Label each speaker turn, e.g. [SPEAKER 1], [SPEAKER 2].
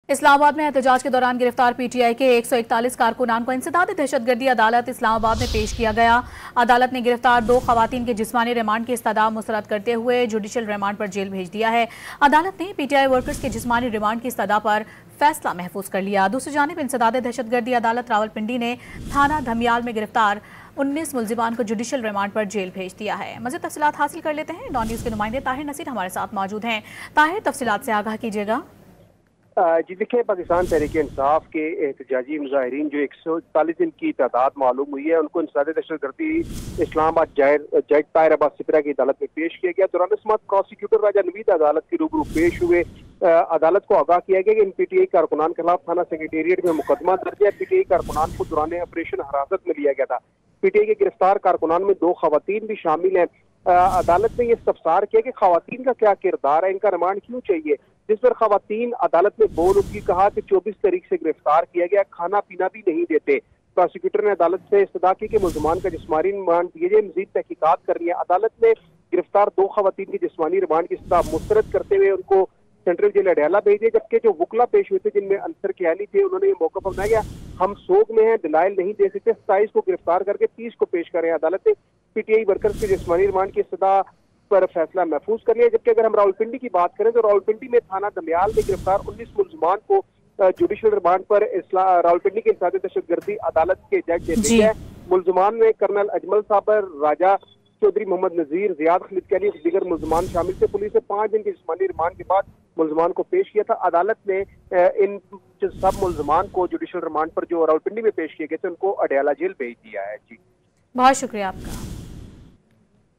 [SPEAKER 1] इस्लामाबाद में एहतजाज के दौरान गिरफ्तार पीटीआई के 141 कारकुनान को इंसदाद दहशतगर्दी अदालत इस्लामाबाद में पेश किया गया। अदालत ने गिरफ्तार 2 खवातीन के जिस्मानी रिमांड की इस्तदा मुस्तरद करते हुए जुडिशल रिमांड पर जेल भेज दिया है। अदालत ने पीटीआई वर्कर्स के जिस्मानी रिमांड की इस्तदा पर फैसला महफूज कर लिया। दूसरी जानिब इंसदाद दहशतगर्दी अदालत रावलपिंडी ने थाना धमियाल में गिरफ्तार 19 मुलजिमान को जुडिशल रिमांड पर जेल भेज दिया है। मज़ीद तफसीलात हासिल कर लेते हैं। डॉन न्यूज़ के नुमाइंदे ताहिर नसीर हमारे साथ मौजूद हैं। ताहिर, तफसीलात से आगाह कीजिएगा।
[SPEAKER 2] जी देखिए, पाकिस्तान तहरीक इंसाफ के एहतजाजी मुजाहिरीन जो 141 दिन की तादाद मालूम हुई है, उनको इंसदाद दहशतगर्दी इस्लामाबाद जज ताहिर अब्बास सिपरा की अदालत में पेश किया गया। दौरान समात प्रोसिक्यूटर राजा नवीद अदालत के रूबरू पेश हुए। अदालत को आगाह किया गया कि इन पीटीआई कारकुनान के खिलाफ थाना सेक्रेटेरिएट में मुकदमा दर्ज है। पीटीआई कारकुनान को दौरान ऑपरेशन हिरासत में लिया गया था। पीटीआई के गिरफ्तार कारकुनान में 2 खवातीन भी शामिल हैं। अदालत ने यह इस्तफसार किया कि खवातीन का क्या किरदार है, इनका रिमांड क्यों चाहिए, जिस पर खवातीन अदालत में बोल उठी, कहा कि 24 तारीख से गिरफ्तार किया गया, खाना पीना भी नहीं देते। प्रोसिक्यूटर ने अदालत से इस्तदा की कि मुल्ज़मान का जिस्मानी रिमांड दिए जाए, मजीद तहकीकात करनी है। अदालत ने गिरफ्तार 2 खवातीन की जिस्मानी रिमांड की इस्तदा मुस्तरद करते हुए उनको सेंट्रल जेल अडयाला भेजे, जबकि जो वकला पेश हुए थे जिनमें अंसर ख्याली थे, उन्होंने ये मौका पर बनाया हम सोग में हैं, दलाइल नहीं दे सकते, 27 को गिरफ्तार करके 30 को पेश करें। अदालत ने पीटीआई वर्कर्स के जिस्मानी रिमांड की इस्तदा पर फैसला महफूज कर लिया। जबकि अगर हम रावलपिंडी की बात करें तो रावलपिंडी में थाना दमियाल में गिरफ्तार 19 मुल्जिमान को जुडिशल रिमांड पर रावलपिंडी की इंसदाद दहशतगर्दी अदालत के जज ने भेजा है। मुल्जिमान में कर्नल अजमल साबर, राजा चौधरी, मोहम्मद नजीर, जियाद खलीद कैनी, दीगर मुल्जिमान शामिल थे। पुलिस ने 5 दिन के जिस्मानी रिमांड के बाद मुल्जिमान को पेश किया था। अदालत ने इन सब मुल्जिमान को जुडिशल रिमांड पर जो रावलपिंडी में पेश किए गए थे उनको अडयाला जेल भेज दिया है। जी,
[SPEAKER 1] बहुत शुक्रिया आपका।